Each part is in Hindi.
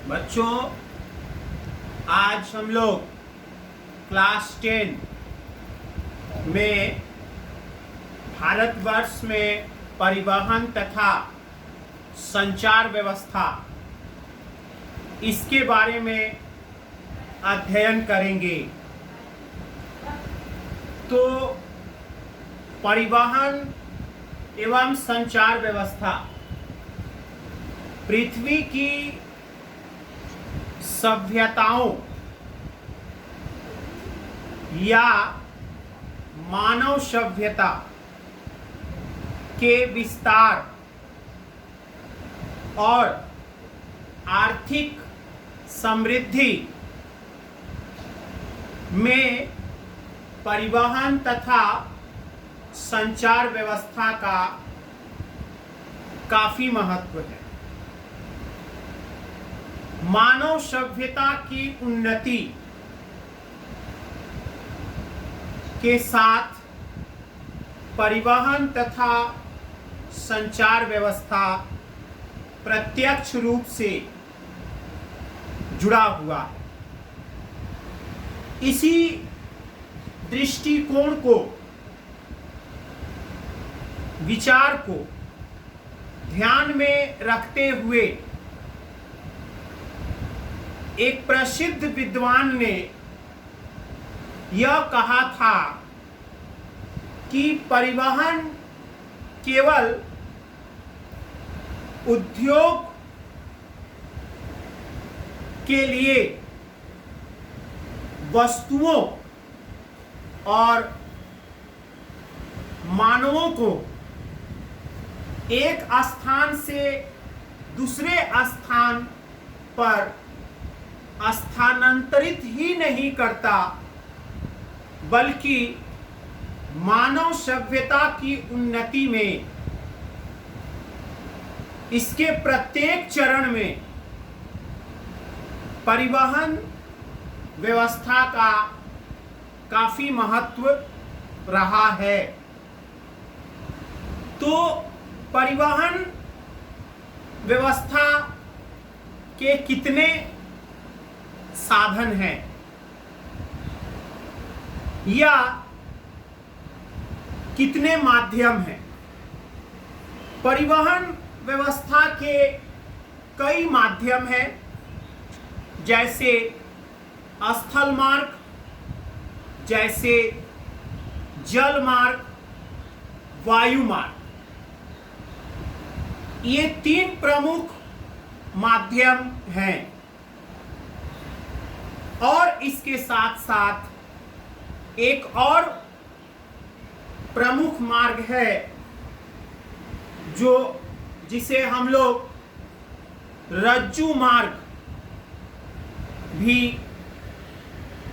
बच्चों, आज हम लोग क्लास 10 में भारतवर्ष में परिवहन तथा संचार व्यवस्था इसके बारे में अध्ययन करेंगे। तो परिवहन एवं संचार व्यवस्था पृथ्वी की सभ्यताओं या मानव सभ्यता के विस्तार और आर्थिक समृद्धि में परिवहन तथा संचार व्यवस्था का काफी महत्व है। मानव सभ्यता की उन्नति के साथ परिवहन तथा संचार व्यवस्था प्रत्यक्ष रूप से जुड़ा हुआ है। इसी दृष्टिकोण को, विचार को ध्यान में रखते हुए एक प्रसिद्ध विद्वान ने यह कहा था कि परिवहन केवल उद्योग के लिए वस्तुओं और मानवों को एक स्थान से दूसरे स्थान पर स्थानांतरित ही नहीं करता, बल्कि मानव सभ्यता की उन्नति में इसके प्रत्येक चरण में परिवहन व्यवस्था का काफी महत्व रहा है। तो परिवहन व्यवस्था के कितने साधन हैं या कितने माध्यम हैं? परिवहन व्यवस्था के कई माध्यम हैं, जैसे स्थल मार्ग, जैसे जल मार्ग, वायु मार्ग। ये तीन प्रमुख माध्यम हैं और इसके साथ साथ एक और प्रमुख मार्ग है जिसे हम लोग रज्जू मार्ग भी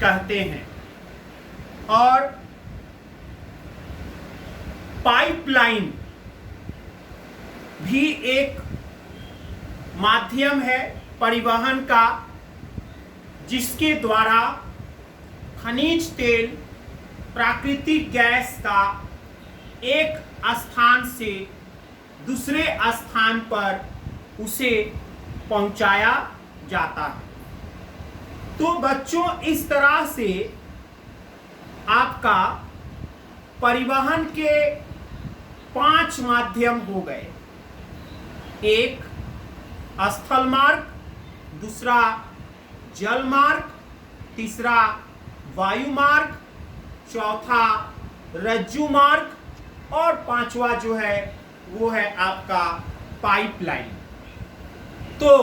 कहते हैं, और पाइपलाइन भी एक माध्यम है परिवहन का, जिसके द्वारा खनिज तेल, प्राकृतिक गैस का एक स्थान से दूसरे स्थान पर उसे पहुंचाया जाता है। तो बच्चों, इस तरह से आपका परिवहन के 5 माध्यम हो गए। एक स्थल मार्ग, दूसरा जल मार्ग, तीसरा वायु मार्ग, चौथा रज्जु मार्ग और पांचवा जो है वो है आपका पाइपलाइन। तो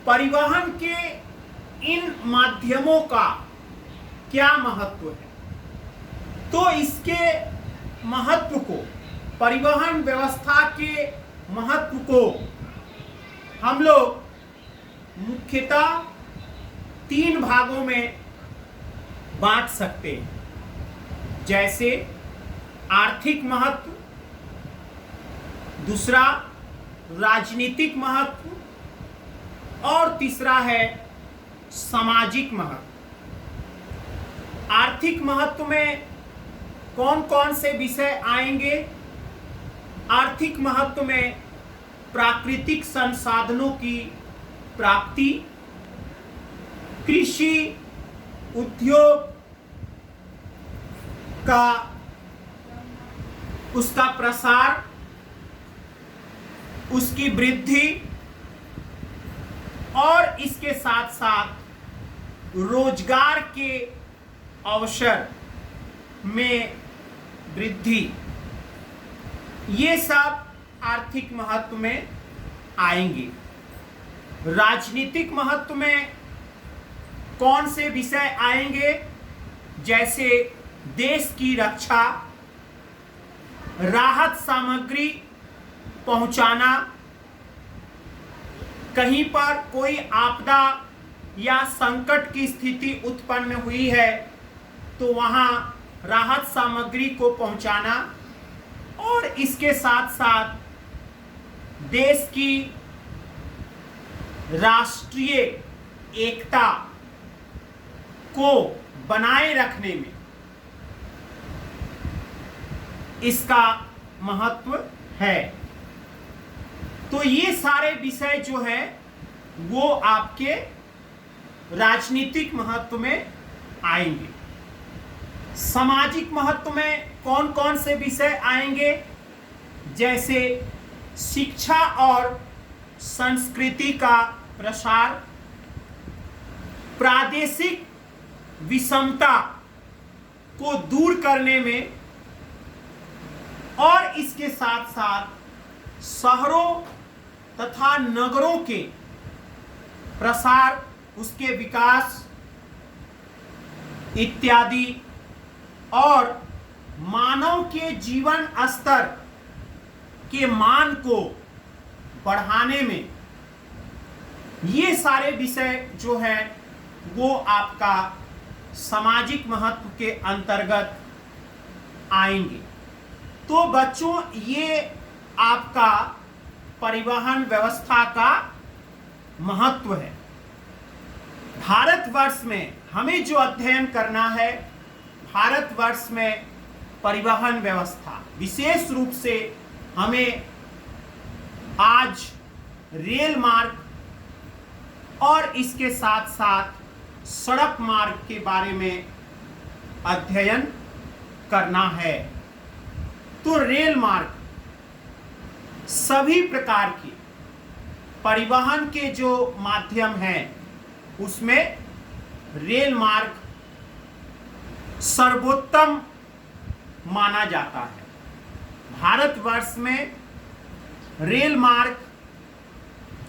परिवहन के इन माध्यमों का क्या महत्व है? तो इसके महत्व को, परिवहन व्यवस्था के महत्व को हम लोग मुख्यतः 3 भागों में बांट सकते हैं, जैसे आर्थिक महत्व, दूसरा राजनीतिक महत्व और तीसरा है सामाजिक महत्व। आर्थिक महत्व में कौन कौन से विषय आएंगे? आर्थिक महत्व में प्राकृतिक संसाधनों की प्राप्ति, कृषि उद्योग का उसका प्रसार, उसकी वृद्धि और इसके साथ साथ रोजगार के अवसर में वृद्धि, ये सब आर्थिक महत्व में आएंगे। राजनीतिक महत्व में कौन से विषय आएंगे? जैसे देश की रक्षा, राहत सामग्री पहुंचाना, कहीं पर कोई आपदा या संकट की स्थिति उत्पन्न हुई है तो वहां राहत सामग्री को पहुंचाना, और इसके साथ साथ देश की राष्ट्रीय एकता को बनाए रखने में इसका महत्व है। तो ये सारे विषय जो है वो आपके राजनीतिक महत्व में आएंगे। सामाजिक महत्व में कौन कौन से विषय आएंगे? जैसे शिक्षा और संस्कृति का प्रसार, प्रादेशिक विषमता को दूर करने में, और इसके साथ साथ शहरों तथा नगरों के प्रसार, उसके विकास इत्यादि, और मानव के जीवन स्तर के मान को बढ़ाने में, ये सारे विषय जो है वो आपका सामाजिक महत्व के अंतर्गत आएंगे। तो बच्चों, ये आपका परिवहन व्यवस्था का महत्व है। भारतवर्ष में हमें जो अध्ययन करना है, भारतवर्ष में परिवहन व्यवस्था, विशेष रूप से हमें आज रेल मार्ग और इसके साथ साथ सड़क मार्ग के बारे में अध्ययन करना है। तो रेल मार्ग, सभी प्रकार के परिवहन के जो माध्यम हैं उसमें रेल मार्ग सर्वोत्तम माना जाता है। भारतवर्ष में रेल मार्ग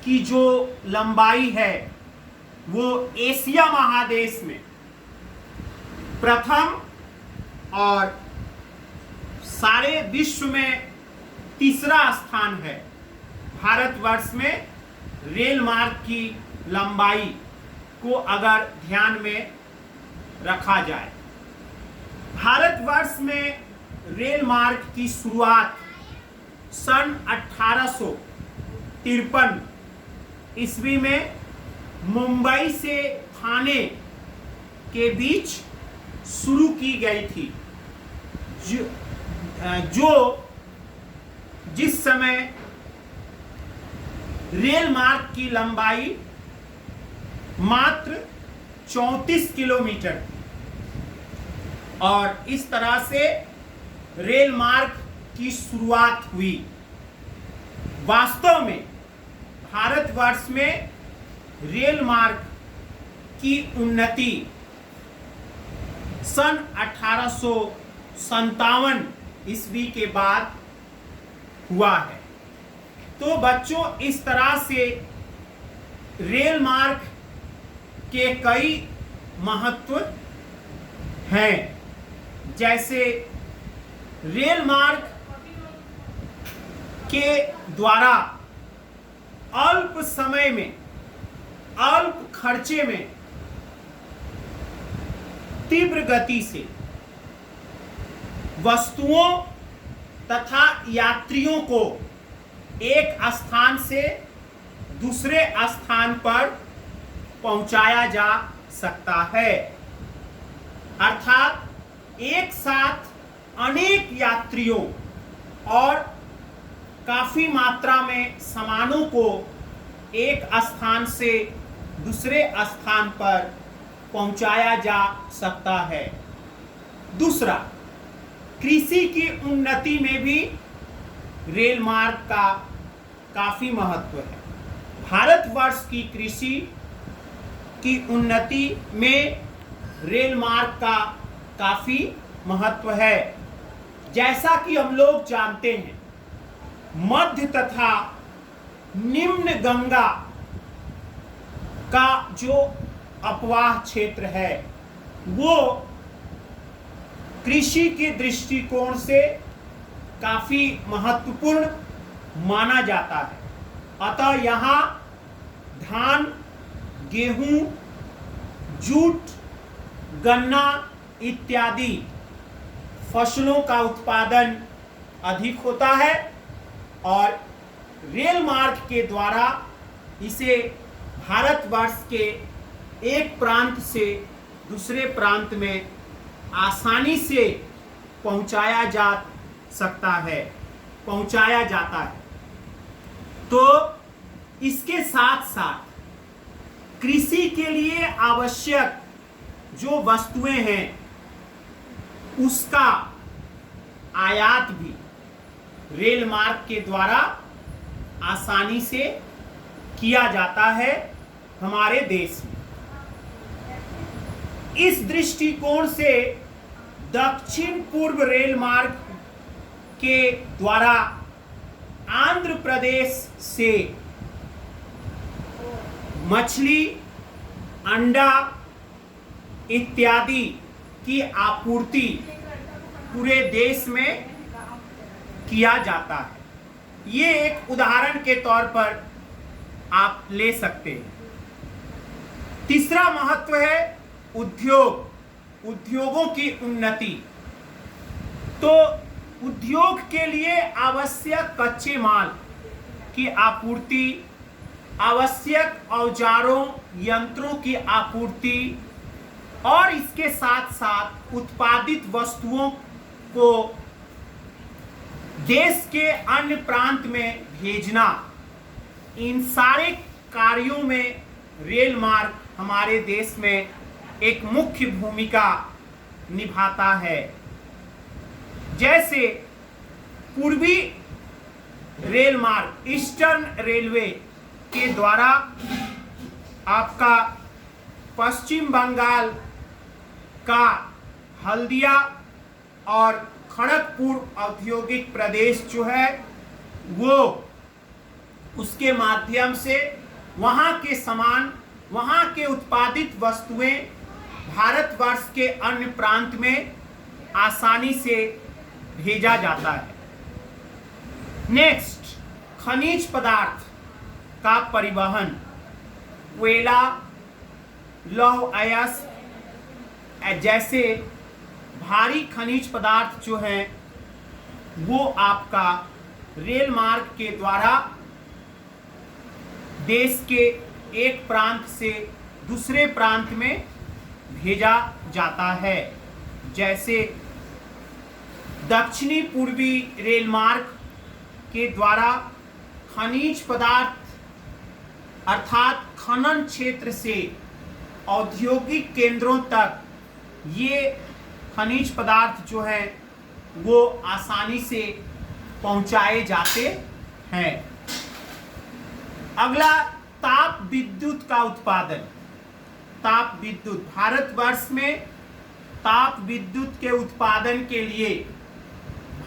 की जो लंबाई है वो एशिया महादेश में प्रथम और सारे विश्व में तीसरा स्थान है। भारतवर्ष में रेल मार्ग की लंबाई को अगर ध्यान में रखा जाए, भारतवर्ष में रेल मार्ग की शुरुआत सन 1853 ईस्वी में मुंबई से ठाणे के बीच शुरू की गई थी, जो जिस समय रेल मार्ग की लंबाई मात्र 34 किलोमीटर थी। और इस तरह से रेल मार्ग की शुरुआत हुई। वास्तव में भारतवर्ष में रेल मार्ग की उन्नति सन 1857 ईस्वी के बाद हुआ है। तो बच्चों, इस तरह से रेल मार्ग के कई महत्व हैं। जैसे रेल मार्ग के द्वारा अल्प समय में, अल्प खर्चे में, तीव्र गति से वस्तुओं तथा यात्रियों को एक स्थान से दूसरे स्थान पर पहुंचाया जा सकता है। अर्थात एक साथ अनेक यात्रियों और काफी मात्रा में सामानों को एक स्थान से दूसरे स्थान पर पहुंचाया जा सकता है। दूसरा, कृषि की उन्नति में भी रेल मार्ग का काफी महत्व है। भारतवर्ष की कृषि की उन्नति में रेल मार्ग का काफी महत्व है। जैसा कि हम लोग जानते हैं, मध्य तथा निम्न गंगा का जो अपवाह क्षेत्र है वो कृषि के दृष्टिकोण से काफी महत्वपूर्ण माना जाता है। अतः यहाँ धान, गेहूं, जूट, गन्ना इत्यादि फसलों का उत्पादन अधिक होता है और रेल मार्ग के द्वारा इसे भारतवर्ष के एक प्रांत से दूसरे प्रांत में आसानी से पहुंचाया जाता है। तो इसके साथ साथ कृषि के लिए आवश्यक जो वस्तुएं हैं उसका आयात भी रेल मार्ग के द्वारा आसानी से किया जाता है हमारे देश में। इस दृष्टिकोण से दक्षिण पूर्व रेल मार्ग के द्वारा आंध्र प्रदेश से मछली, अंडा इत्यादि की आपूर्ति पूरे देश में किया जाता है। ये एक उदाहरण के तौर पर आप ले सकते हैं। तीसरा महत्व है उद्योगों की उन्नति। तो उद्योग के लिए आवश्यक कच्चे माल की आपूर्ति, आवश्यक औजारों, यंत्रों की आपूर्ति और इसके साथ साथ उत्पादित वस्तुओं को देश के अन्य प्रांत में भेजना, इन सारे कार्यों में रेल मार्ग हमारे देश में एक मुख्य भूमिका निभाता है। जैसे पूर्वी रेल मार्ग, ईस्टर्न रेलवे के द्वारा आपका पश्चिम बंगाल का हल्दिया और खड़गपुर औद्योगिक प्रदेश जो है वो उसके माध्यम से वहाँ के सामान, वहाँ के उत्पादित वस्तुएं भारतवर्ष के अन्य प्रांत में आसानी से भेजा जाता है। नेक्स्ट, खनिज पदार्थ का परिवहन, कोयला, लौह अयस्क जैसे भारी खनिज पदार्थ जो हैं वो आपका रेल मार्ग के द्वारा देश के एक प्रांत से दूसरे प्रांत में भेजा जाता है। जैसे दक्षिणी पूर्वी रेल मार्ग के द्वारा खनिज पदार्थ अर्थात खनन क्षेत्र से औद्योगिक केंद्रों तक ये खनिज पदार्थ जो है वो आसानी से पहुंचाए जाते हैं। अगला, ताप विद्युत का उत्पादन। ताप विद्युत, भारतवर्ष में ताप विद्युत के उत्पादन के लिए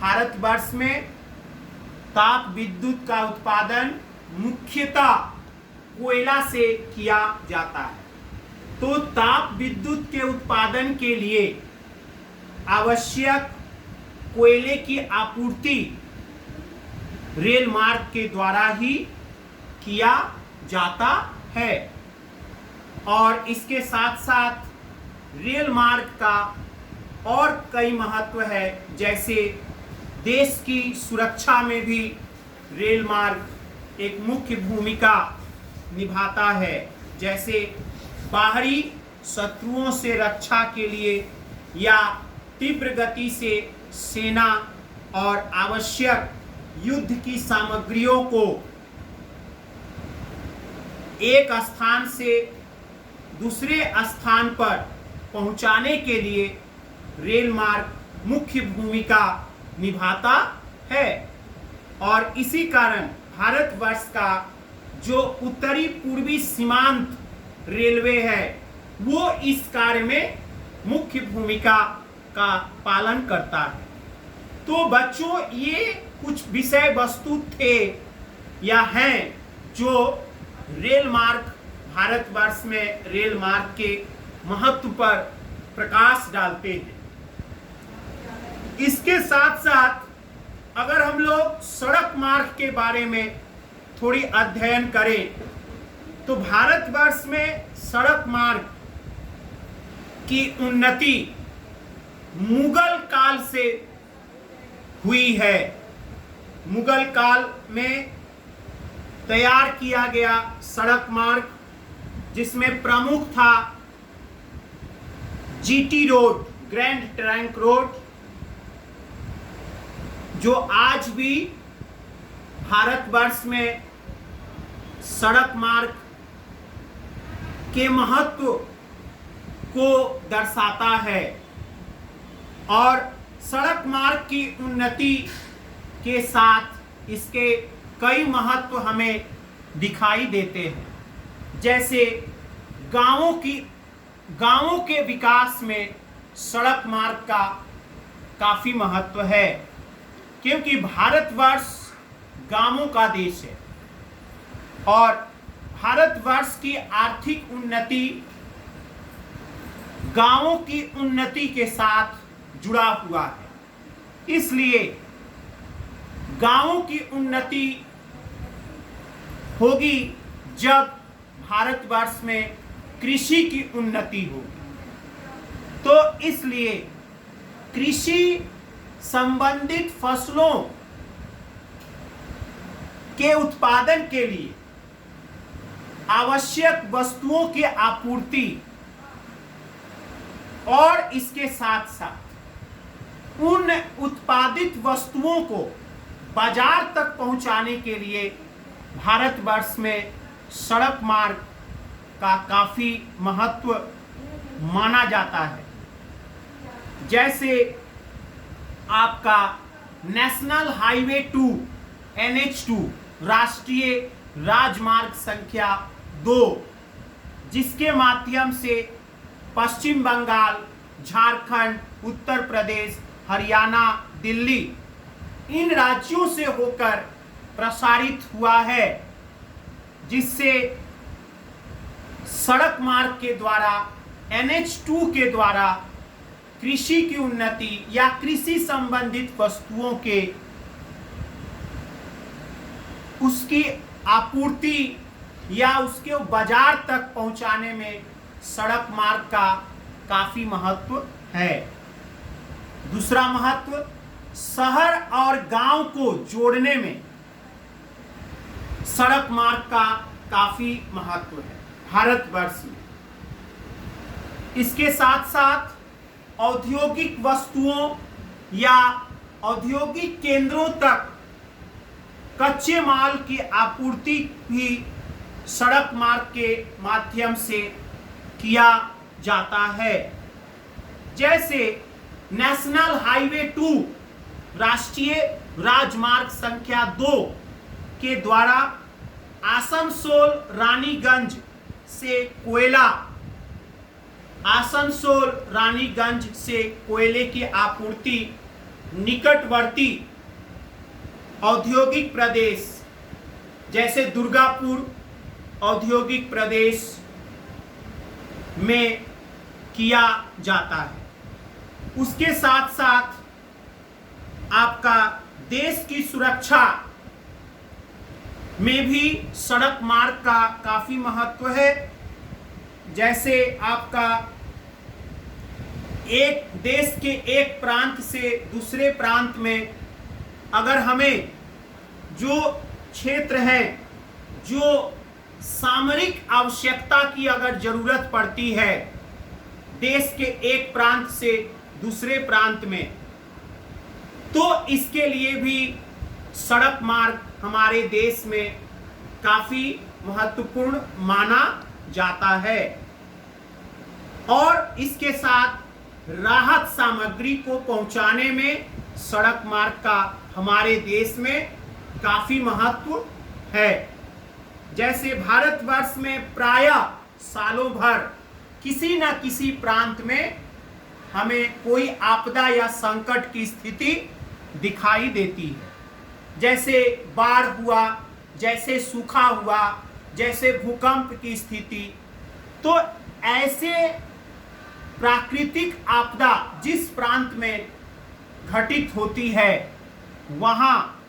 भारतवर्ष में ताप विद्युत का उत्पादन मुख्यतः कोयला से किया जाता है। तो ताप विद्युत के उत्पादन के लिए आवश्यक कोयले की आपूर्ति रेल मार्ग के द्वारा ही किया जाता है। और इसके साथ साथ रेल मार्ग का और कई महत्व है, जैसे देश की सुरक्षा में भी रेल मार्ग एक मुख्य भूमिका निभाता है। जैसे बाहरी शत्रुओं से रक्षा के लिए या तीव्र गति से सेना और आवश्यक युद्ध की सामग्रियों को एक स्थान से दूसरे स्थान पर पहुंचाने के लिए रेल मार्ग मुख्य भूमिका निभाता है। और इसी कारण भारतवर्ष का जो उत्तरी पूर्वी सीमांत रेलवे है वो इस कार्य में मुख्य भूमिका का पालन करता है। तो बच्चों, ये कुछ विषय वस्तु थे या हैं जो रेल मार्ग, भारतवर्ष में रेल मार्ग के महत्व पर प्रकाश डालते हैं। इसके साथ साथ अगर हम लोग सड़क मार्ग के बारे में थोड़ी अध्ययन करें तो भारतवर्ष में सड़क मार्ग की उन्नति मुगल काल से हुई है। मुगल काल में तैयार किया गया सड़क मार्ग, जिसमें प्रमुख था GT road, grand trunk road, जो आज भी भारतवर्ष में सड़क मार्ग के महत्व को दर्शाता है। और सड़क मार्ग की उन्नति के साथ इसके कई महत्व हमें दिखाई देते हैं। जैसे गांवों के विकास में सड़क मार्ग का काफी महत्व है, क्योंकि भारतवर्ष गांवों का देश है और भारतवर्ष की आर्थिक उन्नति गांवों की उन्नति के साथ जुड़ा हुआ है। इसलिए गांवों की उन्नति होगी जब भारतवर्ष में कृषि की उन्नति होगी। तो इसलिए कृषि संबंधित फसलों के उत्पादन के लिए आवश्यक वस्तुओं की आपूर्ति और इसके साथ साथ उन उत्पादित वस्तुओं को बाजार तक पहुंचाने के लिए भारतवर्ष में सड़क मार्ग का काफी महत्व माना जाता है। जैसे आपका नेशनल हाईवे 2 NH2 राष्ट्रीय राजमार्ग संख्या 2, जिसके माध्यम से पश्चिम बंगाल, झारखंड, उत्तर प्रदेश, हरियाणा, दिल्ली इन राज्यों से होकर प्रसारित हुआ है, जिससे सड़क मार्ग के द्वारा NH2 के द्वारा कृषि की उन्नति या कृषि संबंधित वस्तुओं के उसकी आपूर्ति या उसके बाजार तक पहुंचाने में सड़क मार्ग का काफी महत्व है। दूसरा महत्व, शहर और गांव को जोड़ने में सड़क मार्ग का काफी महत्व है भारतवर्ष में। इसके साथ साथ औद्योगिक वस्तुओं या औद्योगिक केंद्रों तक कच्चे माल की आपूर्ति भी सड़क मार्ग के माध्यम से किया जाता है। जैसे नेशनल हाईवे 2 राष्ट्रीय राजमार्ग संख्या 2 के द्वारा आसनसोल रानीगंज से कोयले की आपूर्ति निकटवर्ती औद्योगिक प्रदेश जैसे दुर्गापुर औद्योगिक प्रदेश में किया जाता है। उसके साथ साथ आपका देश की सुरक्षा में भी सड़क मार्ग का काफी महत्व है। जैसे आपका एक देश के एक प्रांत से दूसरे प्रांत में अगर हमें जो क्षेत्र है, जो सामरिक आवश्यकता की अगर जरूरत पड़ती है देश के एक प्रांत से दूसरे प्रांत में, तो इसके लिए भी सड़क मार्ग हमारे देश में काफी महत्वपूर्ण माना जाता है। और इसके साथ राहत सामग्री को पहुंचाने में सड़क मार्ग का हमारे देश में काफी महत्व है। जैसे भारतवर्ष में प्रायः सालों भर किसी न किसी प्रांत में हमें कोई आपदा या संकट की स्थिति दिखाई देती है। जैसे बाढ़ हुआ, जैसे सूखा हुआ, जैसे भूकंप की स्थिति। तो ऐसे प्राकृतिक आपदा जिस प्रांत में घटित होती है, वहाँ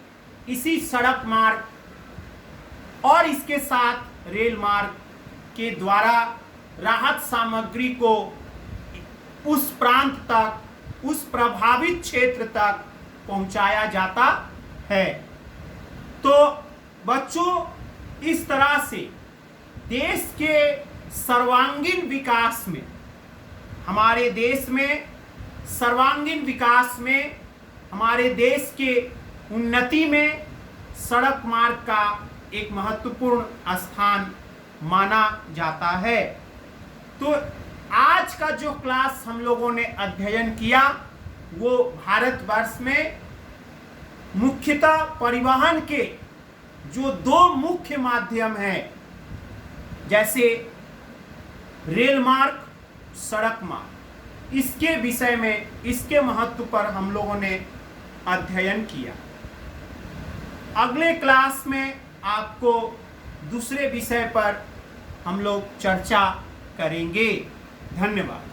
इसी सड़क मार्ग और इसके साथ रेल मार्ग के द्वारा राहत सामग्री को उस प्रांत तक, उस प्रभावित क्षेत्र तक पहुंचाया जाता है। तो बच्चों, इस तरह से देश के सर्वांगीण विकास में, हमारे देश में सर्वांगीण विकास में, हमारे देश के उन्नति में सड़क मार्ग का एक महत्वपूर्ण स्थान माना जाता है। तो आज का जो क्लास हम लोगों ने अध्ययन किया वो भारतवर्ष में मुख्यतः परिवहन के जो दो मुख्य माध्यम हैं, जैसे रेल मार्ग, सड़क मार्ग, इसके विषय में, इसके महत्व पर हम लोगों ने अध्ययन किया। अगले क्लास में आपको दूसरे विषय पर हम लोग चर्चा करेंगे। धन्यवाद।